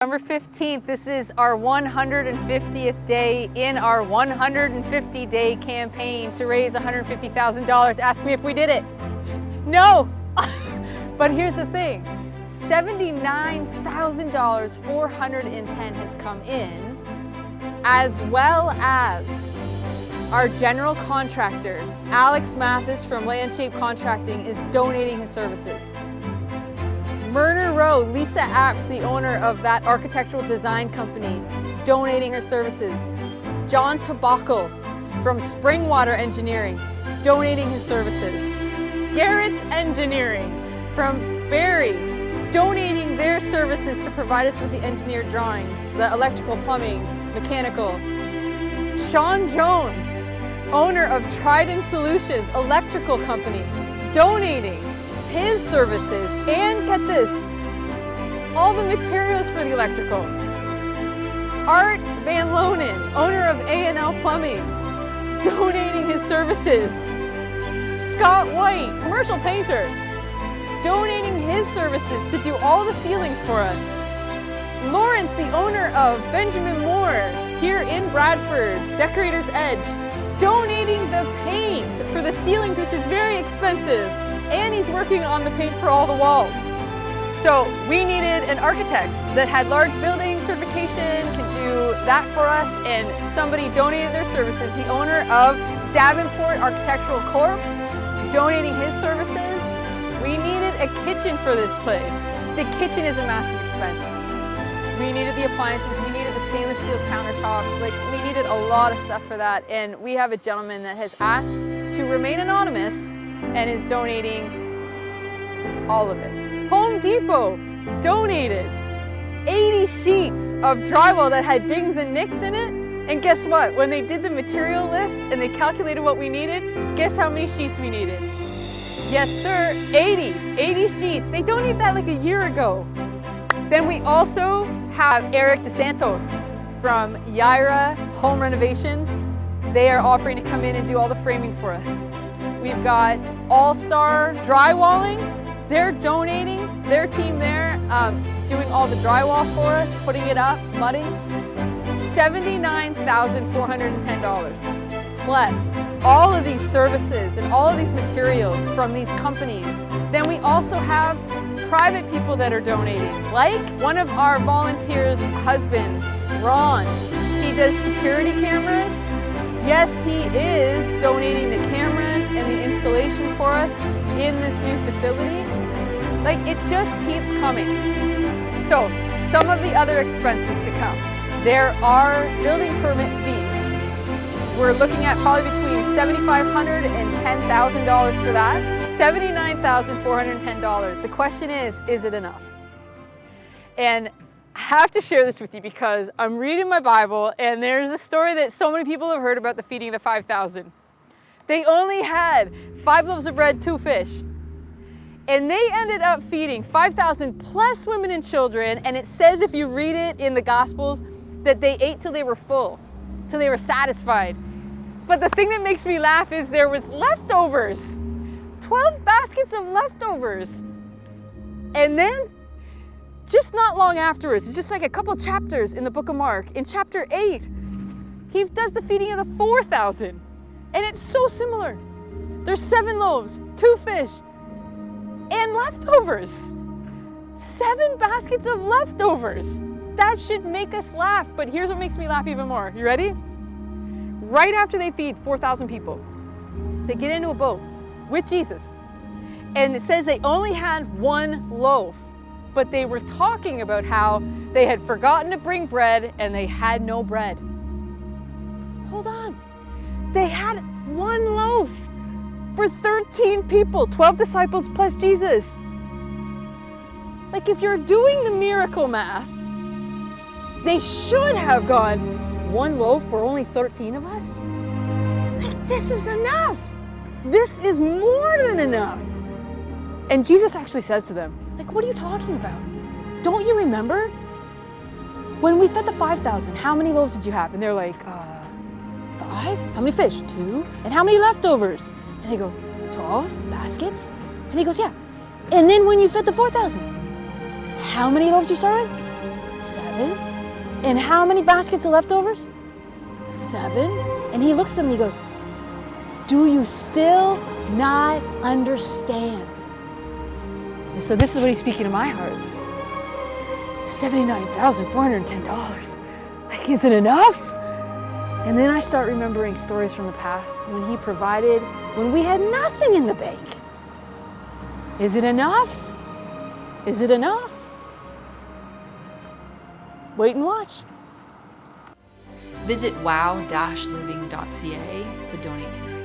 November 15th, this is our 150th day in our 150-day campaign to raise $150,000. Ask me if we did it. No! But here's the thing, $79,000, 410 has come in, as well as our general contractor, Alex Mathis from Landscape Contracting, is donating his services. Myrna Rowe, Lisa Apps, the owner of that architectural design company, donating her services. John Tobacco from Springwater Engineering, donating his services. Garrett's Engineering from Barrie, donating their services to provide us with the engineered drawings, the electrical, plumbing, mechanical. Sean Jones, owner of Trident Solutions Electrical Company, donating his services, and get this, all the materials for the electrical. Art Van Lonen, owner of A&L Plumbing, donating his services. Scott White, commercial painter, donating his services to do all the ceilings for us. Lawrence, the owner of Benjamin Moore, here in Bradford, Decorator's Edge, donating the paint for the ceilings, which is very expensive. And he's working on the paint for all the walls. So we needed an architect that had large building certification, can do that for us, and somebody donated their services. The owner of Davenport Architectural Corp, donating his services. We needed a kitchen for this place. The kitchen is a massive expense. We needed the appliances, we needed the stainless steel countertops, like we needed a lot of stuff for that. And we have a gentleman that has asked to remain anonymous and is donating all of it. Home Depot donated 80 sheets of drywall that had dings and nicks in it. And guess what? When they did the material list and they calculated what we needed, guess how many sheets we needed? Yes, sir, 80 sheets. They donated that like a year ago. Then we also have Eric DeSantos from Yaira Home Renovations. They are offering to come in and do all the framing for us. We've got All-Star Drywalling. They're donating, their team there, doing all the drywall for us, putting it up, mudding. $79,410. Plus all of these services and all of these materials from these companies. Then we also have private people that are donating, like one of our volunteers' husbands, Ron. He does security cameras. Yes, he is donating the cameras and the installation for us in this new facility. Like, it just keeps coming. So, some of the other expenses to come. There are building permit fees. We're looking at probably between $7,500 and $10,000 for that. $79,410. The question is it enough? And I have to share this with you because I'm reading my Bible and there's a story that so many people have heard about the feeding of the 5,000. They only had 5 loaves of bread, 2 fish. And they ended up feeding 5,000 plus women and children. And it says, if you read it in the Gospels, that they ate till they were full, till they were satisfied. But the thing that makes me laugh is there was leftovers. 12 baskets of leftovers. And then, just not long afterwards, it's just like a couple chapters in the book of Mark, in chapter 8, he does the feeding of the 4,000. And it's so similar. There's 7 loaves, 2 fish, and leftovers. 7 baskets of leftovers. That should make us laugh, but here's what makes me laugh even more. You ready? Right after they feed 4,000 people, they get into a boat with Jesus. And it says they only had 1 loaf. But they were talking about how they had forgotten to bring bread and they had no bread. Hold on. They had 1 loaf for 13 people, 12 disciples plus Jesus. Like, if you're doing the miracle math, they should have gone 1 loaf for only 13 of us? Like, this is enough. This is more than enough. And Jesus actually says to them, like, what are you talking about? Don't you remember? When we fed the 5,000, how many loaves did you have? And they're like, 5? How many fish? 2? And how many leftovers? And they go, 12 baskets? And he goes, yeah. And then when you fed the 4,000, how many loaves you started? 7? And how many baskets of leftovers? 7. And he looks at me and he goes, do you still not understand? And so this is what he's speaking to my heart. $79,410. Like, is it enough? And then I start remembering stories from the past when he provided when we had nothing in the bank. Is it enough? Is it enough? Wait and watch. Visit wow-living.ca to donate today.